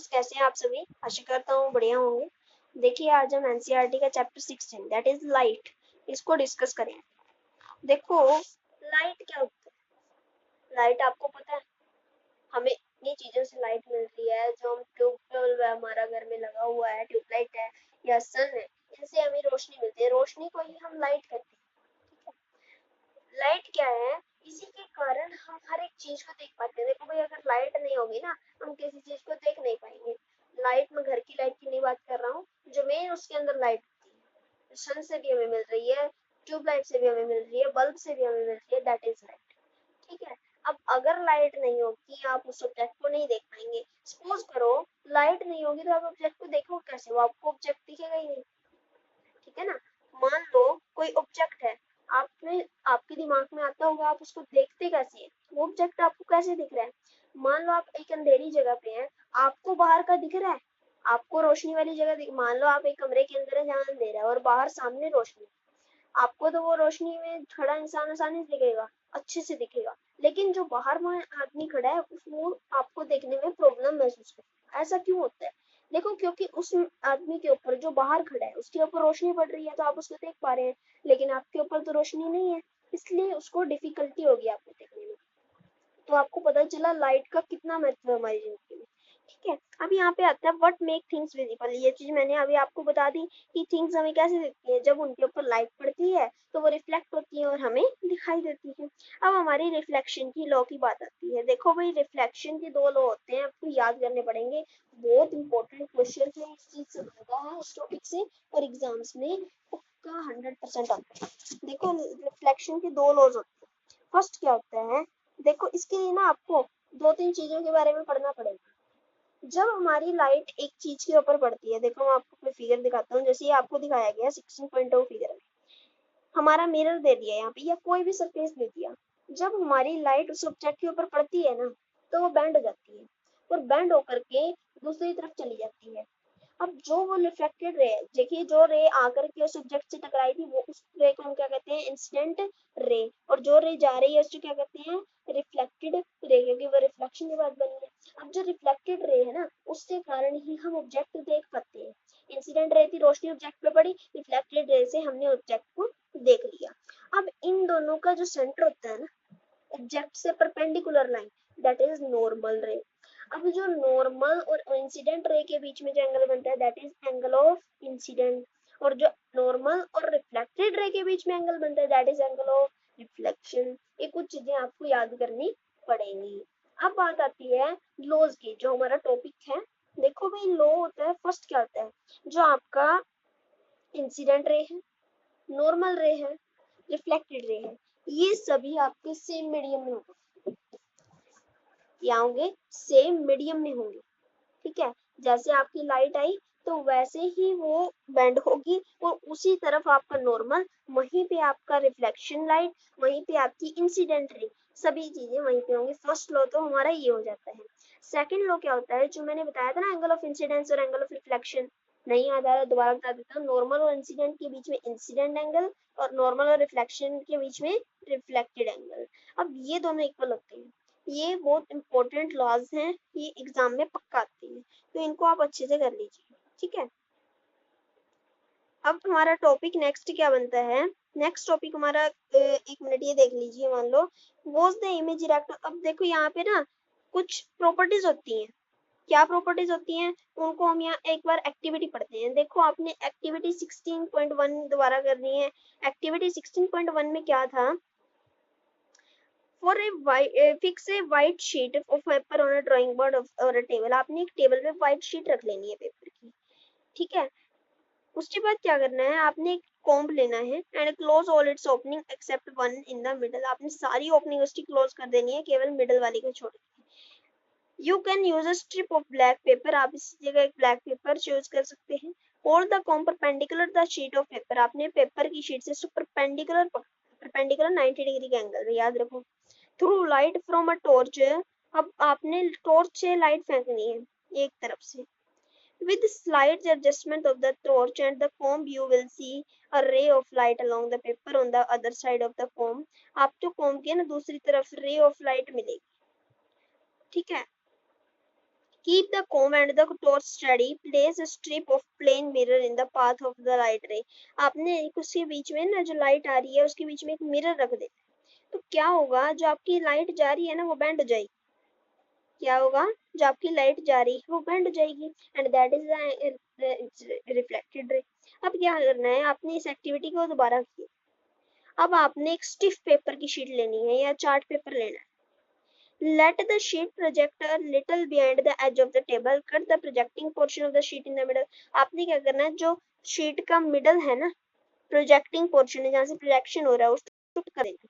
Friends, कैसे हैं आप सभी? आशा करता हूँ बढ़िया होंगे। देखिए, आज हम एनसीईआरटी का चैप्टर 16 दैट इज लाइट इसको डिस्कस करें। देखो, लाइट क्या होता है? लाइट आपको पता है, हमें इतनी चीजों से लाइट मिलती है। जो हम ट्यूबवेल हमारा घर में लगा हुआ है, ट्यूबलाइट है या सन है, इनसे हमें रोशनी मिलती है। रोशनी को ही हम लाइट कहते हैं। लाइट क्या है? इसी के कारण हम हर एक चीज को देख पाते हैं। देखो भाई, अगर लाइट नहीं होगी ना, हम किसी चीज को देख नहीं पाएंगे। लाइट, में घर की लाइट की नहीं बात कर रहा हूँ, जो मेन उसके अंदर लाइट होती है, सन से भी हमें मिल रही है, ट्यूबलाइट से भी हमें मिल रही है, बल्ब से भी हमें मिल रही है, दैट इज लाइट। ठीक है। अब अगर लाइट नहीं होगी, आप उस ऑब्जेक्ट को नहीं देख पाएंगे। सपोज करो, लाइट नहीं होगी तो आप ऑब्जेक्ट को देखोगे कैसे? वो आपको ऑब्जेक्ट दिखेगा ही नहीं। ठीक है ना। मान लो कोई ऑब्जेक्ट है, आपने आपके दिमाग में आता होगा, आप उसको देखते कैसे हैं? वो ऑब्जेक्ट आपको कैसे दिख रहा है? मान लो आप एक अंधेरी जगह पे हैं, आपको बाहर का दिख रहा है, आपको रोशनी वाली जगह मान लो आप एक कमरे के अंदर है जहाँ अंधेरा है और बाहर सामने रोशनी, आपको तो वो रोशनी में खड़ा इंसान आसानी से दिखेगा, अच्छे से दिखेगा। लेकिन जो बाहर में आदमी खड़ा है, वो आपको देखने में प्रॉब्लम महसूस करता है। ऐसा क्यों होता है? देखो, क्योंकि उस आदमी के ऊपर जो बाहर खड़ा है, उसके ऊपर रोशनी पड़ रही है तो आप उसको देख पा रहे हैं, लेकिन आपके ऊपर तो रोशनी नहीं है, इसलिए उसको डिफिकल्टी होगी आपको देखने में। तो आपको पता चला लाइट का कितना महत्व है हमारी जिंदगी में। ठीक है। अब यहाँ पे आता है व्हाट मेक थिंग्स विजिबल। ये चीज मैंने अभी आपको बता दी कि थिंग्स हमें कैसे दिखती है। जब उनके ऊपर लाइट पड़ती है तो वो रिफ्लेक्ट होती है और हमें दिखाई देती है। अब हमारी रिफ्लेक्शन की लॉ की बात आती है। देखो भाई, रिफ्लेक्शन के दो लॉ होते हैं, आपको याद करने पड़ेंगे। बहुत इंपॉर्टेंट क्वेश्चन है इस चीज से आता है, इस टॉपिक से, और एग्जाम्स में पक्का 100% आता है। देखो, रिफ्लेक्शन के दो लॉज होते हैं। फर्स्ट क्या होता है? देखो, इसके लिए ना आपको दो तीन चीजों के बारे में पढ़ना पड़ेगा। जब हमारी लाइट एक चीज के ऊपर पड़ती है, देखो मैं आपको कोई फिगर दिखाता हूँ, जैसे ये आपको दिखाया गया 16.0 फिगर में, हमारा मिरर दे दिया यहाँ पे या कोई भी सरफेस दे दिया। जब हमारी लाइट उस ऑब्जेक्ट के ऊपर पड़ती है ना, तो वो बेंड हो जाती है और बेंड होकर के दूसरी तरफ चली जाती है। अब जो वो रिफ्लेक्टेड रे है, देखिए जो रे आकर के उस ऑब्जेक्ट से टकराई थी, वो उस रे को हम क्या कहते हैं? Incident ray. और जो रे जा रही है उसको क्या कहते हैं? रिफ्लेक्टेड रे, क्योंकि वो रिफ्लेक्शन के बाद बनी है। अब जो रिफ्लेक्टेड रे है ना, उसके कारण ही हम ऑब्जेक्ट देख पाते हैं। इंसिडेंट रे थी, रोशनी ऑब्जेक्ट पे पड़ी, रिफ्लेक्टेड रे से हमने ऑब्जेक्ट को देख लिया। अब इन दोनों का जो सेंटर होता है ना, ऑब्जेक्ट से perpendicular line, that is normal रे। अब जो नॉर्मल और इंसिडेंट रे के बीच में जो एंगल बनता है, that is angle of incident. और जो नॉर्मल और रिफ्लेक्टेड रे के बीच में एंगल बनता है, that is angle of reflection. ये कुछ चीजें आपको याद करनी पड़ेंगी। अब बात आती है लॉज की, जो हमारा टॉपिक है। देखो भाई, लॉ होता है, फर्स्ट क्या होता है? जो आपका इंसिडेंट रे है, नॉर्मल रे है, रिफ्लेक्टेड रे है, ये सभी आपके सेम मीडियम में होंगे। क्या होंगे? सेम मीडियम में होंगे। ठीक है। जैसे आपकी लाइट आई तो वैसे ही वो बेंड होगी और उसी तरफ आपका नॉर्मल, वहीं पे आपका रिफ्लेक्शन लाइट, वहीं पे आपकी इंसिडेंट रे, सभी चीजें वहीं पे होंगी। फर्स्ट लॉ तो हमारा ये हो जाता है। सेकंड लॉ क्या होता है? जो मैंने बताया था ना, एंगल ऑफ इंसिडेंस और एंगल ऑफ रिफ्लेक्शन। नहीं याद आ रहा, दोबारा बता देता हूँ। नॉर्मल और इंसिडेंट के बीच में इंसिडेंट एंगल, और नॉर्मल और रिफ्लेक्शन के बीच में रिफ्लेक्टेड एंगल। अब ये दोनों इक्वल होते हैं। ये बहुत इंपॉर्टेंट लॉज हैं, ये एग्जाम में पक्का आते हैं, तो इनको आप अच्छे से कर लीजिए। ठीक है। अब हमारा टॉपिक नेक्स्ट क्या बनता है? नेक्स्ट टॉपिक हमारा, एक मिनट ये देख लीजिए। मान लो वॉज द इमेज इरेक्ट। अब देखो यहाँ पे ना कुछ प्रॉपर्टीज होती हैं। क्या प्रॉपर्टीज होती हैं? उनको हम यहाँ एक बार एक्टिविटी पढ़ते हैं। देखो, आपने एक्टिविटी 16.1 दोबारा करनी है। एक्टिविटी 16.1 में क्या था? For fix a white sheet of paper on a drawing board or a table। आपने एक टेबल पे व्हाइट शीट रख लेनी है पेपर की। ठीक है। उसके बाद क्या करना है? आपने एक कॉम्ब लेना है and close all it's opening except one in the middle. आपने सारी ओपनिंग उसकी क्लोज कर देनी है, केवल मिडल वाली को छोड़ के। You can use a strip of black pepper. आप इस जगह एक ब्लैक पेपर चूज कर सकते हैं। Hold the comb perpendicular the sheet of paper. आपने पेपर की शीट से परपेंडिकुलर 90 डिग्री का एंगल, याद रखो। Through light from a torch. अब आपने टॉर्च से लाइट फेंकनी है एक तरफ से। With slight adjustment of the torch and the comb, you will see a ray of light along the paper on the other side of the comb। आपको comb के ना दूसरी तरफ ray of light मिलेगी। ठीक है। Keep the comb and the torch steady. Place a strip of plain mirror in the path of the light ray. आपने उसके बीच में ना जो लाइट आ रही है उसके बीच में एक मिरर रख दे, तो क्या होगा, जो आपकी लाइट जा रही है ना वो बेंड हो जाएगी। क्या होगा, जो आपकी लाइट जा रही है वो बेंड हो जाएगी, and that is reflected ray. अब क्या करना है, आपने इस एक्टिविटी को दोबारा किया। अब आपने एक स्टिफ पेपर की शीट लेनी है या चार्ट पेपर लेना है। Let the sheet project a little behind the edge of the table. Cut the projecting portion of the sheet in the middle. आपने क्या करना है, जो शीट का मिडल है ना, प्रोजेक्टिंग पोर्शन है जहाँ से प्रोजेक्शन हो रहा है उसको कर देना।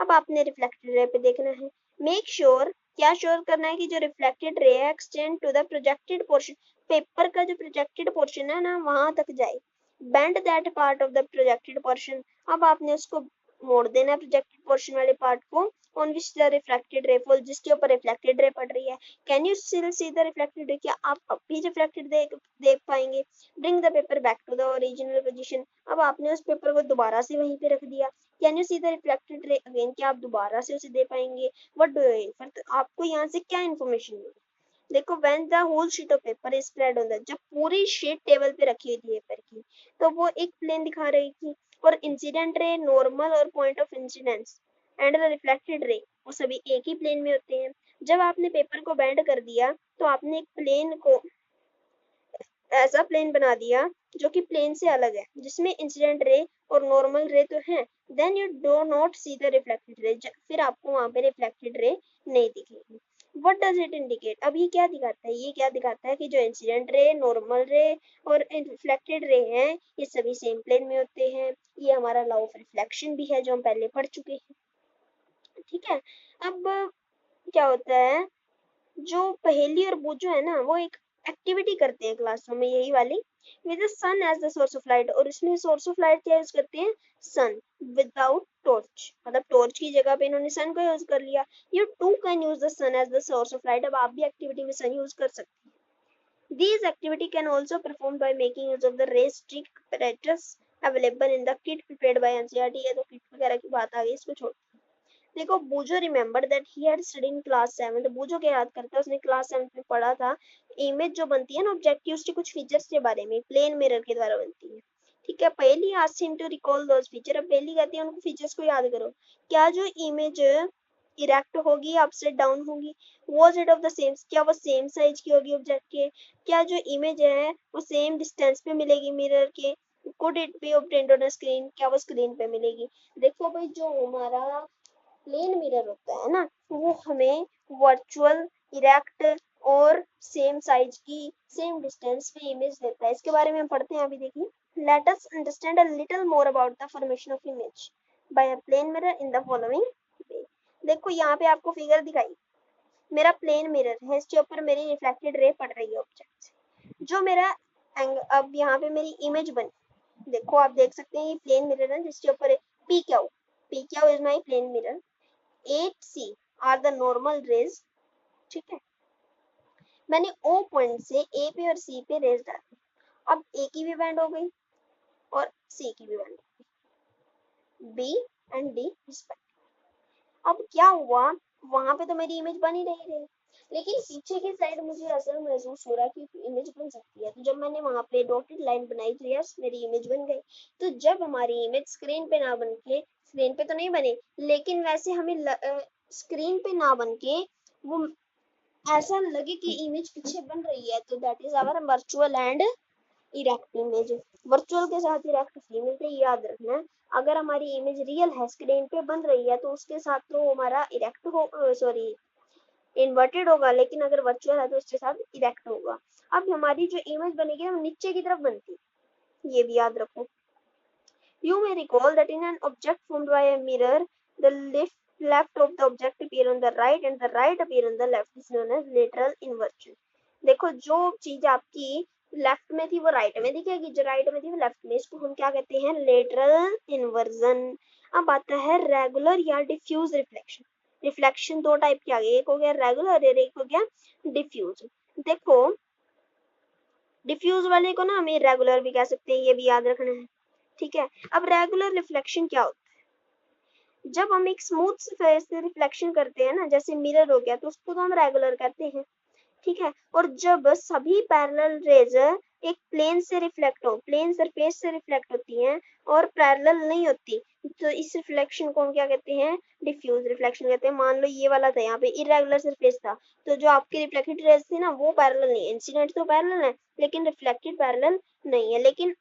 अब आपने रिफ्लेक्टेड रे पे देखना है। मेक श्योर क्या श्योर करना है कि जो रिफ्लेक्टेड रे है extend to the projected portion, paper का जो प्रोजेक्टेड पोर्शन है ना वहां तक जाए। Bend that part of the projected portion. अब आपने उसको मोड़ देना है प्रोजेक्टेड पोर्शन वाले पार्ट को, on which the reflected ray fall, जिसके ऊपर रिफ्लेक्टेड रे पड़ रही है। Can you still see the reflected ray, क्या आप अब भी रिफ्लेक्टेड देख पाएंगे। Bring the paper back to the original position. अब आपने उस पेपर को दोबारा से वहीं पे रख दिया। Can you see the reflected रे अगेन, क्या आप दोबारा से उसे दे पाएंगे। व्हाट डू यू इन्फर, तो आपको यहाँ से क्या इन्फॉर्मेशन मिली। देखो, when the whole sheet of paper is spread on the, जब पूरी शीट टेबल पे रखी हुई थी पेपर की, तो वो एक प्लेन दिखा रही थी, और इंसिडेंट रे, नॉर्मल और point of incidence and the reflected रे वो सभी एक ही प्लेन में होते हैं। जब आपने पेपर को बेंड कर दिया तो आपने एक प्लेन को ऐसा प्लेन बना दिया जो कि प्लेन से अलग है, जिसमें इंसिडेंट रे और नॉर्मल रे तो है, then you do not see the reflected ray, फिर आपको वहां पे रिफ्लेक्टेड रे नहीं दिखेगी। व्हाट डज इट इंडिकेट, अब ये क्या दिखाता है, ये क्या दिखाता है कि जो इंसिडेंट रे, नॉर्मल रे और रिफ्लेक्टेड रे हैं ये सभी सेम प्लेन में होते हैं। ये हमारा लॉ ऑफ रिफ्लेक्शन भी है जो हम पहले पढ़ चुके हैं। ठीक है, अब क्या होता है, जो पहेली और बूझो है ना वो एक एक्टिविटी करते हैं क्लासरूम में, यही वाली, with the sun as the source of light, और इसमें सोर्स ऑफ लाइट क्या यूज करते हैं, सन, विदाउट टॉर्च, मतलब टॉर्च की जगह पे इन्होंने सन को यूज कर लिया। You too can use the sun as the source of light, अब आप भी एक्टिविटी में सन यूज कर सकते हैं। These activity can also performed by making use of the ray stick apparatus available in the kit prepared by NCERT। ये तो kit वगैरह की बात आ गई, इसको छोड़। देखो, Boojho remember that he had studied in class 7, Boojho क्या याद करता है, उसने क्लास 7 में पढ़ा था। इमेज जो बनती है ना ऑब्जेक्ट की, उसके कुछ फीचर्स के बारे में, प्लेन मिरर के द्वारा बनती है। ठीक है, पहली asked him to recall those feature, अब पहली कहती है उनको फीचर्स को याद करो। क्या जो इमेज इरेक्ट होगी, अपसाइड डाउन होगी, was it of the same, क्या वो सेम साइज की होगी ऑब्जेक्ट के, क्या जो इमेज है वो सेम डिस्टेंस पे मिलेगी मिरर के, could it be obtained on a screen, क्या वो स्क्रीन पे मिलेगी। देखो भाई, जो हमारा प्लेन मिरर होता है ना वो हमें वर्चुअल, इरेक्ट और सेम साइज की, सेम डिस्टेंस पे इमेज देता है। इसके बारे में हम पढ़ते हैं अभी, देखिए। Let us understand a little more about the formation of image by a plane mirror in the following way. देखो, यहाँ पे आपको फिगर दिखाई, मेरा प्लेन मिरर है, इसके ऊपर मेरी रिफ्लेक्टेड रे पड़ रही है ऑब्जेक्ट से, जो मेरा अब यहाँ पे मेरी इमेज बनी। देखो, आप देख सकते हैं ये प्लेन मिरर है जिसके ऊपर P Q, P Q is my plane mirror, 8C are the normal rays। ठीक है, मैंने O पॉइंट से A पे और C पे रेज डाली, अब A की भी बैंड हो गई और C की भी बैंड हो गई, B एंड D रिस्पेक्ट। अब क्या हुआ, वहां पे तो मेरी इमेज बन ही नहीं रही, लेकिन पीछे की साइड मुझे ऐसा महसूस हो रहा कि इमेज बन सकती है, तो जब मैंने वहां पे डॉटेड लाइन बनाई तो यस मेरी इमेज बन गई। तो जब हमारी इमेज स्क्रीन पे ना बन के, स्क्रीन पे तो नहीं बने लेकिन वैसे हमें स्क्रीन पे ना बन के वो ऐसा लगे कि इमेज पीछे बन रही है, तो that is our virtual and erect image. Virtual के साथ इरेक्ट नहीं मिलते, याद रखना। अगर हमारी इमेज रियल है, स्क्रीन पे बन रही है, तो उसके साथ तो हमारा इरेक्ट हो, सॉरी इन्वर्टेड होगा, लेकिन अगर वर्चुअल है तो उसके साथ इरेक्ट होगा। अब हमारी जो इमेज बनेगी वो नीचे की तरफ बनती है, ये भी याद रखो। You may recall that in an object formed by a mirror, the left of the object appear on the right and the right appear on the left is known as lateral inversion। देखो, जो चीज आपकी left में थी वो right में दिखेगी, जो राइट में थी वो लेफ्ट में, इसको हम क्या कहते हैं, लेटरल इन्वर्जन। अब आता है रेगुलर या डिफ्यूज रिफ्लेक्शन। रिफ्लेक्शन दो टाइप की आ गई, एक हो गया रेगुलर और एक हो गया डिफ्यूज। देखो, डिफ्यूज वाले को ना हम रेगुलर भी कह सकते हैं, ये भी याद रखना है। ठीक है, अब रेगुलर रिफ्लेक्शन क्या होता है, जब हम एक स्मूथ सरफेस से रिफ्लेक्शन करते हैं ना, जैसे मिरर हो गया, तो उसको तो हम रेगुलर कहते हैं। ठीक है। और जब सभी पैरेलल रेज एक प्लेन से रिफ्लेक्ट हो, प्लेन सरफेस से रिफ्लेक्ट होती हैं और पैरेलल नहीं होती, तो इस रिफ्लेक्शन को हम क्या कहते हैं, डिफ्यूज रिफ्लेक्शन कहते हैं। मान लो ये वाला था, यहाँ पे इरेगुलर सरफेस था, तो जो आपकी रिफ्लेक्टेड रेज थी ना वो पैरेलल नहीं है, इंसिडेंट तो पैरेलल है लेकिन रिफ्लेक्टेड पैरेलल नहीं है। लेकिन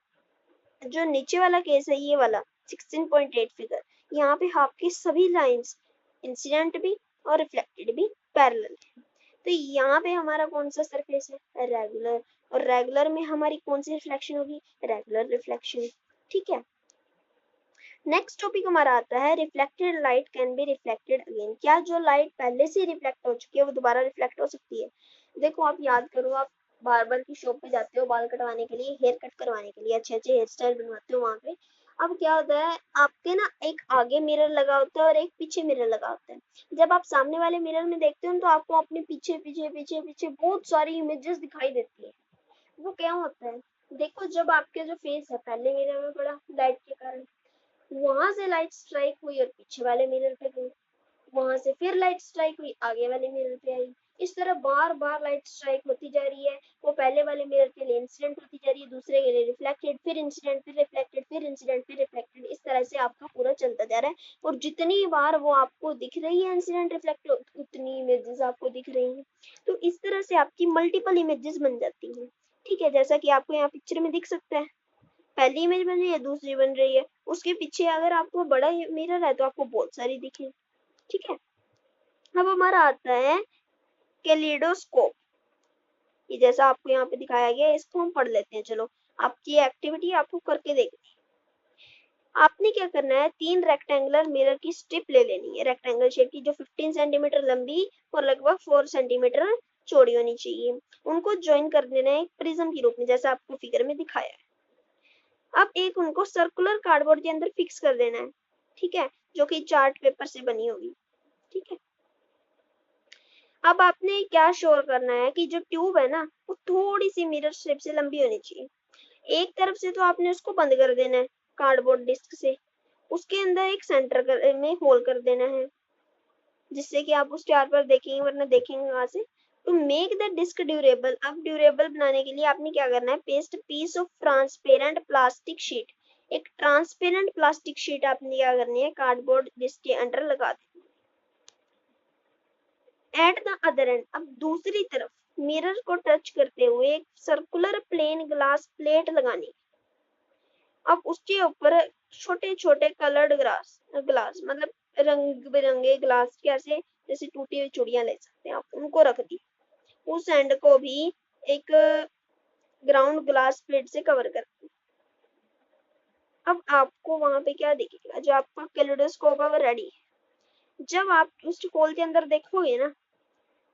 जो नीचे वाला केस है ये वाला 16.8 फिगर, यहाँ पे आपकी सभी लाइंस इंसिडेंट भी और रिफ्लेक्टेड भी पैरेलल है। तो यहाँ पे हमारा कौन सा सरफेस है, रेगुलर, और रेगुलर में हमारी कौन सी रिफ्लेक्शन होगी, रेगुलर रिफ्लेक्शन। ठीक है। नेक्स्ट टॉपिक हमारा आता है reflected light can be reflected again. क्या जो लाइट पहले से रिफ्लेक्ट हो चुकी है वो दोबारा रिफ्लेक्ट हो सकती है? देखो आप याद करो, आप बार्बर की शॉप पे जाते हो बाल कटवाने के लिए, हेयर कट करवाने के लिए, अच्छे अच्छे हेयर स्टाइल बनवाते हो वहां पे। अब क्या होता है, आपके ना एक आगे मिरर लगा होता है और एक पीछे मिरर लगा होता है। जब आप सामने वाले मिरर में देखते हो तो आपको अपने पीछे पीछे पीछे पीछे बहुत सारी इमेजेस दिखाई देती है। वो क्या होता है, देखो जब आपके जो फेस है पहले मिरर में पड़ा लाइट के कारण, वहां से लाइट स्ट्राइक हुई और पीछे वाले मिरर पे गई, वहां से फिर लाइट स्ट्राइक हुई आगे वाले मिरर पे आई। इस तरह बार बार लाइट स्ट्राइक होती जा रही है। वो पहले वाले मिरर के लिए इंसिडेंट होती जा रही है, दूसरे के लिए रिफ्लेक्टेड, फिर इंसिडेंट, फिर रिफ्लेक्टेड, फिर इंसिडेंट, फिर रिफ्लेक्टेड। इस तरह से आपका पूरा चलता जा रहा है। और जितनी बार वो आपको दिख रही है इंसिडेंट रिफ्लेक्ट, उतनी इमेजेस आपको दिख रही है। तो इस तरह से आपकी मल्टीपल इमेजेस बन जाती है। ठीक है, जैसा कि आपको यहाँ पिक्चर में दिख सकता है, पहली इमेज बन रही है, दूसरी बन रही है, उसके पीछे अगर आपको बड़ा मिरर है तो आपको बहुत सारी दिखे। ठीक है। अब हमारा आता है कैलिडोस्कोप। ये जैसा आपको यहाँ पे दिखाया गया है, इसको हम पढ़ लेते हैं। चलो, आपकी एक्टिविटी आपको करके देखनी है। आपने क्या करना है, 3 रेक्टेंगुलर मिरर की स्ट्रिप ले लेनी है, रेक्टेंगल शेप की, जो 15 सेंटीमीटर लंबी और लगभग 4 सेंटीमीटर चौड़ी होनी चाहिए। उनको ज्वाइन कर देना है एक प्रिज्म के रूप में, जैसा आपको फिगर में दिखाया है। अब एक उनको सर्कुलर कार्डबोर्ड के अंदर फिक्स कर देना है। ठीक है, जो कि चार्ट पेपर से बनी होगी। ठीक है। अब आपने क्या श्योर करना है कि जो ट्यूब है ना वो थोड़ी सी मिरर स्ट्रिप से लंबी होनी चाहिए। एक तरफ से तो आपने उसको बंद कर देना है कार्डबोर्ड डिस्क से, उसके अंदर एक सेंटर में होल कर देना है, जिससे कि आप उस चार्ट पर देखेंगे, वरना देखेंगे वहां से। To make the disc durable, अब ड्यूरेबल बनाने के लिए आपने क्या करना है, paste piece of transparent plastic sheet, एक ट्रांसपेरेंट प्लास्टिक शीट आपने क्या करनी है, कार्डबोर्ड डिस्क के अंदर लगा देनी है। एट द अदर एंड, अब दूसरी तरफ मिरर को टच करते हुए एक सर्कुलर प्लेन ग्लास प्लेट लगानी है। अब उसके ऊपर छोटे छोटे कलर्ड ग्लास मतलब रंग बिरंगे ग्लास, कैसे जैसे टूटी हुई चूड़ियां ले सकते हैं आप, उनको रख दी। उस एंड को भी एक ग्राउंड ग्लास प्लेट से कवर कर दी। अब आपको वहां पे क्या दिखेगा, जो आपका कैलिडोस्कोप है वो रेडी है। जब आप उस होल के अंदर देखोगे ना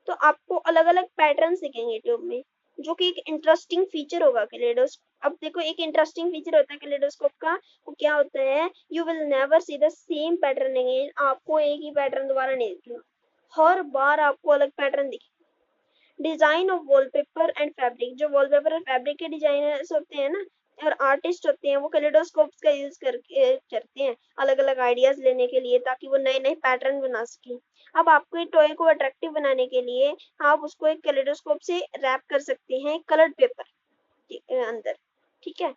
तो आपको अलग अलग पैटर्न दिखेंगे ट्यूब में, जो कि एक इंटरेस्टिंग फीचर होगा कैलिडोस्कोप। अब देखो, एक इंटरेस्टिंग फीचर होता है कैलिडोस्कोप का, वो क्या होता है, you will never see the same pattern again, आपको एक ही पैटर्न दोबारा नहीं दिखेगा, हर बार आपको अलग पैटर्न दिखेगा। Design of wallpaper and fabric, जो वॉलपेपर और फैब्रिक के डिजाइनर्स होते हैं ना और आर्टिस्ट होते हैं, वो कैलिडोस्कोप्स का यूज करके करते हैं अलग अलग आइडियाज लेने के लिए, ताकि वो नए नए पैटर्न बना सकें। अब आपको एक टॉय को अट्रैक्टिव बनाने के लिए आप उसको एक कैलिडोस्कोप से रैप कर सकते हैं कलर्ड पेपर के अंदर। ठीक है।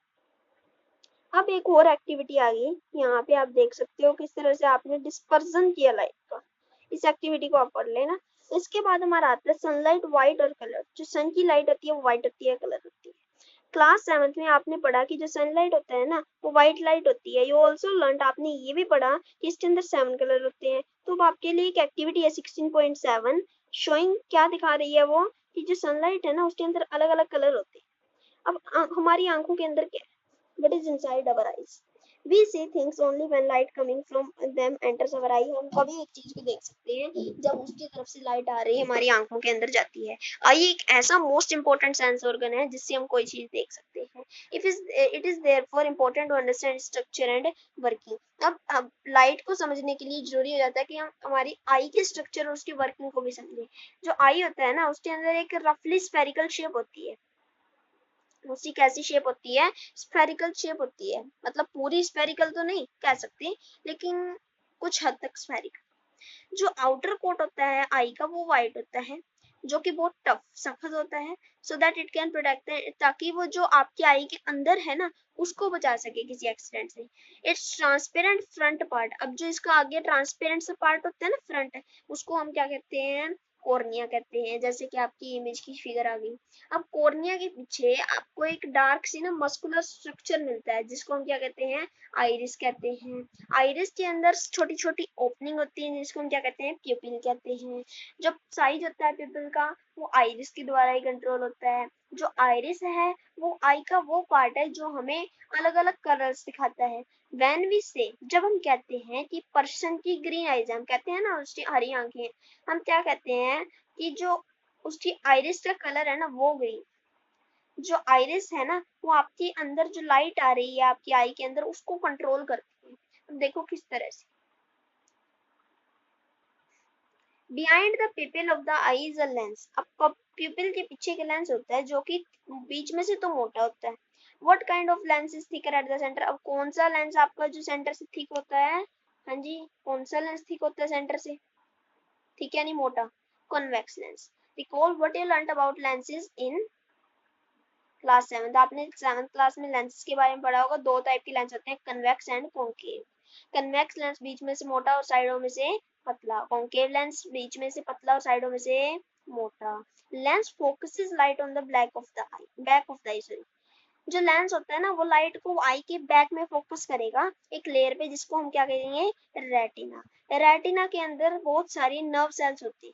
अब एक और एक्टिविटी आ गई, यहाँ पे आप देख सकते हो किस तरह से आपने डिस्पर्जन किया लाइट का। इस एक्टिविटी को आप पढ़ लेना। इसके बाद हमारा आता है सनलाइट व्हाइट और कलर। जो सन की लाइट होती है वो व्हाइट होती है, कलर होती है। क्लास 7th में आपने पढ़ा कि जो सनलाइट होता है ना वो व्हाइट लाइट होती है। यू ऑल्सो लर्न, आपने ये भी पढ़ा कि इसके अंदर 7 कलर होते हैं। तो अब आपके लिए एक एक्टिविटी है 16.7 शोइंग, क्या दिखा रही है वो, कि जो सनलाइट है ना उसके अंदर अलग अलग कलर होते हैं। अब हमारी आंखों के अंदर क्या है, what is inside our eyes? We see things only when light coming from them enters our eye. हम कभी एक चीज को देख सकते हैं जब उसकी तरफ से लाइट आ रही है हमारी आंखों के अंदर जाती है। आई एक ऐसा मोस्ट इंपॉर्टेंट सेंस ऑर्गन है जिससे हम कोई चीज देख सकते हैं। It is therefore important to understand structure and working. अब लाइट को समझने के लिए जरूरी हो जाता है कि हम हमारी आई के स्ट्रक्चर और उसकी वर्किंग को भी समझें। जो आई होता है ना उसके अंदर एक रफली स्फेरिकल शेप होती है। उसकी कैसी शेप होती है, स्फेरिकल शेप होती है, मतलब पूरी स्फेरिकल तो नहीं कह सकते लेकिन कुछ हद तक स्फेरिकल। जो आउटर कोट होता है आई का वो व्हाइट होता है, जो कि बहुत टफ सख्त होता है, so that it can protect, ताकि वो जो आपकी आई के अंदर है ना उसको बचा सके किसी एक्सीडेंट से। इट्स ट्रांसपेरेंट फ्रंट पार्ट, अब जो इसका आगे ट्रांसपेरेंट सा पार्ट होता है ना फ्रंट, उसको हम क्या कहते हैं, कॉर्निया कहते हैं। जैसे कि आपकी इमेज की फिगर आ गई। अब कॉर्निया के पीछे आपको एक डार्क सी ना मस्कुलर स्ट्रक्चर मिलता है, जिसको हम क्या कहते हैं, आइरिस कहते हैं। आइरिस के अंदर छोटी छोटी ओपनिंग होती है, जिसको हम क्या कहते हैं, प्यूपिल कहते हैं। जब साइज होता है प्यूपिल का, वो आइरिस के द्वारा ही कंट्रोल होता है। जो आइरिस है वो आई का वो पार्ट है जो हमें अलग अलग कलर्स दिखाता है। व्हेन वी से, जब हम कहते हैं कि पर्सन की ग्रीन आईज, हम कहते हैं ना उसकी हरी आंखें, हम क्या कहते हैं कि जो उसकी आइरिस का कलर है ना वो ग्रीन। जो आइरिस है ना वो आपके अंदर जो लाइट आ रही है आपकी आई के अंदर उसको कंट्रोल करती है। अब देखो किस तरह से, behind the pupil of the eye is a lens. अब पिपिल के पीछे का लेंस होता है जो कि बीच में से तो मोटा होता है। What kind of lens is thicker at the centre, अब कौन सा लेंस आपका जो सेंटर से थिक होता है, हाँ जी, कौन सा लेंस थिक होता है सेंटर से, ठीक है नहीं मोटा, convex lens. Recall what you learned about lenses in class 7, आपने 7th क्लास में लेंसेज के बारे में पढ़ा होगा। दो टाइप के लेंस होते हैं, convex and concave. Convex lens बीच में से मोटा और साइडों में से पतला, कॉन्केव लेंस बीच में से पतला और साइडों में से मोटा। Lens focuses light on the black of the I, back of the I sorry. जो लेंस होता है ना वो लाइट को आई के बैक में फोकस करेगा एक लेयर पे, जिसको हम क्या कहेंगे, रेटिना। रेटिना के अंदर बहुत सारी नर्व सेल्स होती है।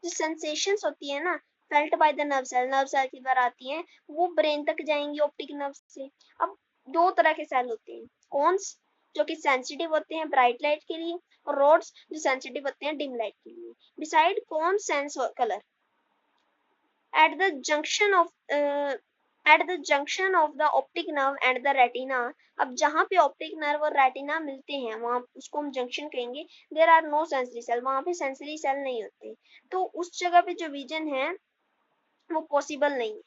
जो सेंसेशंस होती है ना felt by the nerve cell की द्वारा आती हैं, वो ब्रेन तक जाएंगी ऑप्टिक नर्व से। अब दो तरह के सेल होते हैं, कॉन्स जो कि सेंसिटिव होते हैं ब्राइट लाइट के लिए, और रोड्स जो सेंसिटिव होते हैं डिम लाइट के लिए। Beside cone sense colour at the junction of uh, at the junction of the optic nerve and the retina। अब जहाँ पे ऑप्टिक नर्व और रेटिना मिलते हैं वहां उसको हम जंक्शन कहेंगे। There are no sensory cell, वहां पे सेंसरी सेल नहीं होते, तो उस जगह पे जो विजन है वो पॉसिबल नहीं है।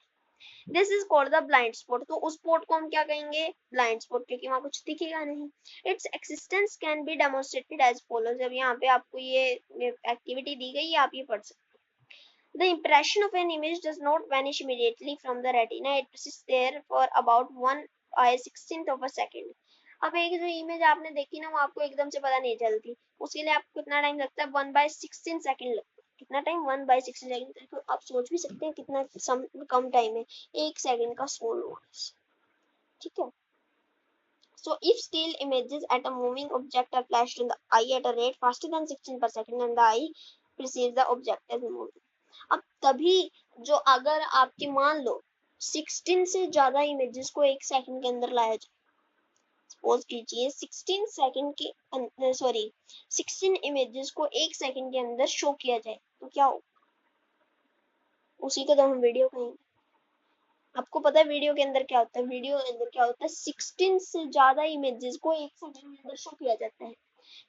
This is called the blind spot, तो उस स्पॉट को हम क्या कहेंगे, ब्लाइंड स्पॉट, क्योंकि वहां कुछ दिखेगा नहीं। Its existence can be demonstrated as follows. अब यहाँ पे आपको ये एक्टिविटी दी गई है, आप ये पढ़ सकते हैं। The impression of an image does not vanish immediately from the retina. It persists there for about 1/16th of a second. अब एक जो इमेज आपने देखी ना वो आपको एकदम से पता नहीं चलती, उसके लिए आपको कितना टाइम लगता है, 1/16 सेकेंड लगता है। कितना टाइम, 1/16 सेकेंड, तो आप सोच भी सकते हैं कितना कम टाइम है, एक सेकेंड का 16 ठीक है। So if still images at a moving object are flashed on the eye at a rate faster than 16 per second, and the eye perceives the object as moving। अब तभी जो अगर आपके मान लो 16 से ज्यादा इमेजेस को एक सेकंड के अंदर लाया जाए, सपोज कीजिए 16 सेकंड के सॉरी 16 इमेजेस को एक सेकंड के अंदर शो किया जाए तो क्या हो, उसी को तो हम वीडियो कहेंगे। आपको पता है वीडियो के अंदर क्या होता है, वीडियो के अंदर क्या होता है, 16 से ज्यादा इमेजेस को एक सेकंड में अंदर शो किया जाता है।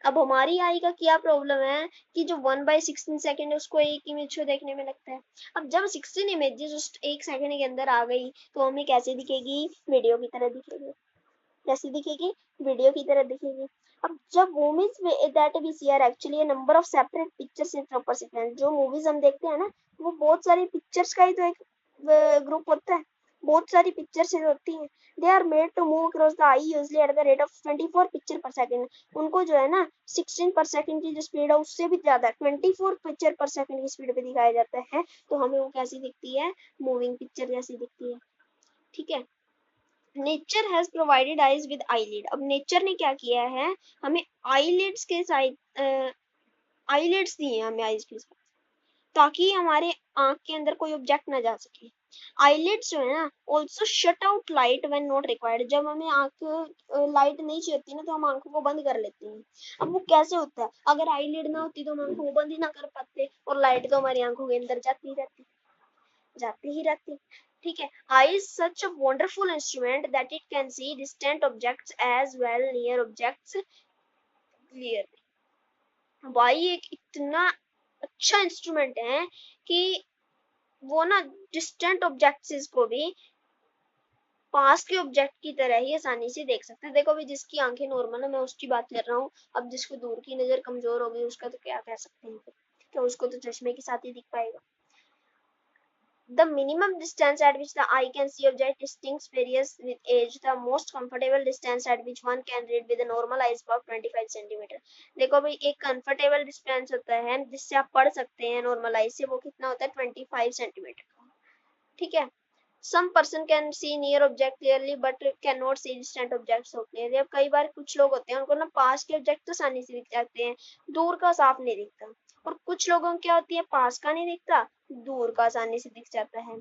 अब हमारी आई का क्या प्रॉब्लम है कि जो 1/16 सेकंड है उसको एक इमेज शो देखने में लगता है। अब जब 16 इमेजेस उस एक सेकंड के अंदर आ गई तो हमें कैसे दिखेगी, वीडियो की तरह दिखेगी। कैसी दिखेगी, वीडियो की तरह दिखेगी। अब जब movies that we see are actually a number of separate pictures in proper sequence, जो मूवीज हम देखते हैं ना वो बहुत सारी पिक्चर्स का ही तो एक ग्रुप होता है, बहुत सारी पिक्चर्स होती हैं। They are made to move across the eye usually at the rate of 24 picture per second. उनको जो है ना 16 पर सेकंड की जो स्पीड है उससे भी ज्यादा 24 पिक्चर पर सेकंड की स्पीड पे दिखाया जाता है, तो हमें वो कैसी दिखती है, मूविंग पिक्चर जैसी दिखती है, ठीक है। Nature has provided eyes with eyelid. अब नेचर ने क्या किया है, हमें आईलिड्स के साथ आईलिड्स दी है हमें आईज के साथ, ताकि हमारे आंख के अंदर कोई ऑब्जेक्ट ना जा सके। आईलिड्स जो है ना also shut out light when not required, जब हमें आंख लाइट नहीं चाहिए ना तो हम आंखों को बंद कर लेते हैं। अब वो कैसे होता है, अगर आईलिड ना होती तो हम आंखों को बंद ही ना कर पाते और लाइट तो हमारी आंखों के अंदर जाती ही रहती, ठीक है। Eye is such a wonderful instrument that it can see distant objects as well near objects clearly. Why एक इतना अच्छा इंस्ट्रूमेंट है कि वो ना डिस्टेंट ऑब्जेक्ट्स को भी पास के ऑब्जेक्ट की तरह ही आसानी से देख सकते हैं। देखो भी जिसकी आंखें नॉर्मल है मैं उसकी बात कर रहा हूँ, अब जिसको दूर की नजर कमजोर हो गई उसका तो क्या कह सकते हैं, क्या उसको तो चश्मे के साथ ही दिख पाएगा। The minimum distance at which the eye can see object distinct varies with age. The most comfortable distance at which one can read with a normal eye is about 25 centimeter. देखो भाई, एक कंफर्टेबल डिस्टेंस होता है जिससे आप पढ़ सकते हैं नॉर्मल आई से, वो कितना होता है 25 सेंटीमीटर का, ठीक है। Some person can see near object clearly but cannot see distant objects so clearly. अब कई बार कुछ लोग होते हैं उनको ना पास के ऑब्जेक्ट तो आसानी से दिख जाते हैं, दूर का साफ नहीं दिखता। और कुछ लोगों को क्या होती है, पास का नहीं दिखता, दूर का आसानी से दिख जाता है।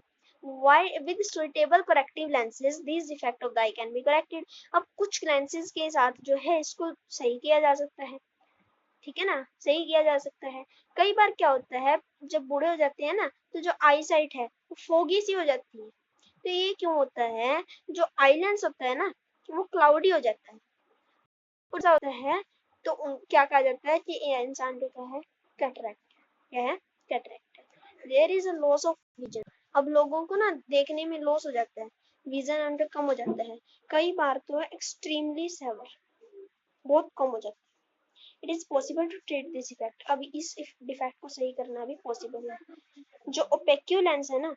Why with suitable corrective lenses these defect of the eye can be corrected. अब कुछ lenses के साथ जो है इसको सही किया जा सकता है, ठीक है ना, सही किया जा सकता है। कई बार क्या होता है, जब बूढ़े हो जाते हैं ना तो जो आई साइट है वो फोगी सी हो जाती है। तो ये क्यों होता है, जो आई लेंस होता है ना वो क्लाउडी हो जाता है, ऐसा होता है। तो क्या कहा जाता है कि ये इंसान को क्या है, कैटरेक्ट, क्या है, cataract. There is a loss of vision. अब लोगों को ना देखने में लॉस हो जाता है, विजन उनका कम हो जाता है, कई बार तो एक्सट्रीमली सेवर, बहुत कम हो जाता है। It is possible to treat this effect. अब इस डिफेक्ट को सही करना भी पॉसिबल है। जो ओपेक्यू लेंस है ना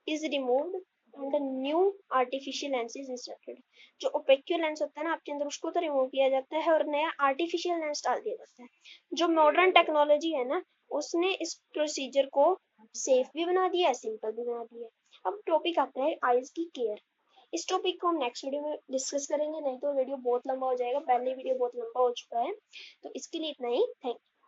is removed and a new artificial lens is inserted. जो ओपेक्यू लेंस होता है ना आपके अंदर, उसको तो रिमूव किया जाता है और नया आर्टिफिशियल लेंस डाल दिया जाता है। जो मॉडर्न टेक्नोलॉजी है ना उसने इस प्रोसीजर को सेफ भी बना दिया है, सिंपल भी बना दिया है। अब टॉपिक आता है आईज की केयर। इस टॉपिक को हम नेक्स्ट वीडियो में डिस्कस करेंगे, नहीं तो वीडियो बहुत लंबा हो जाएगा, पहले वीडियो बहुत लंबा हो चुका है। तो इसके लिए इतना ही, थैंक यू।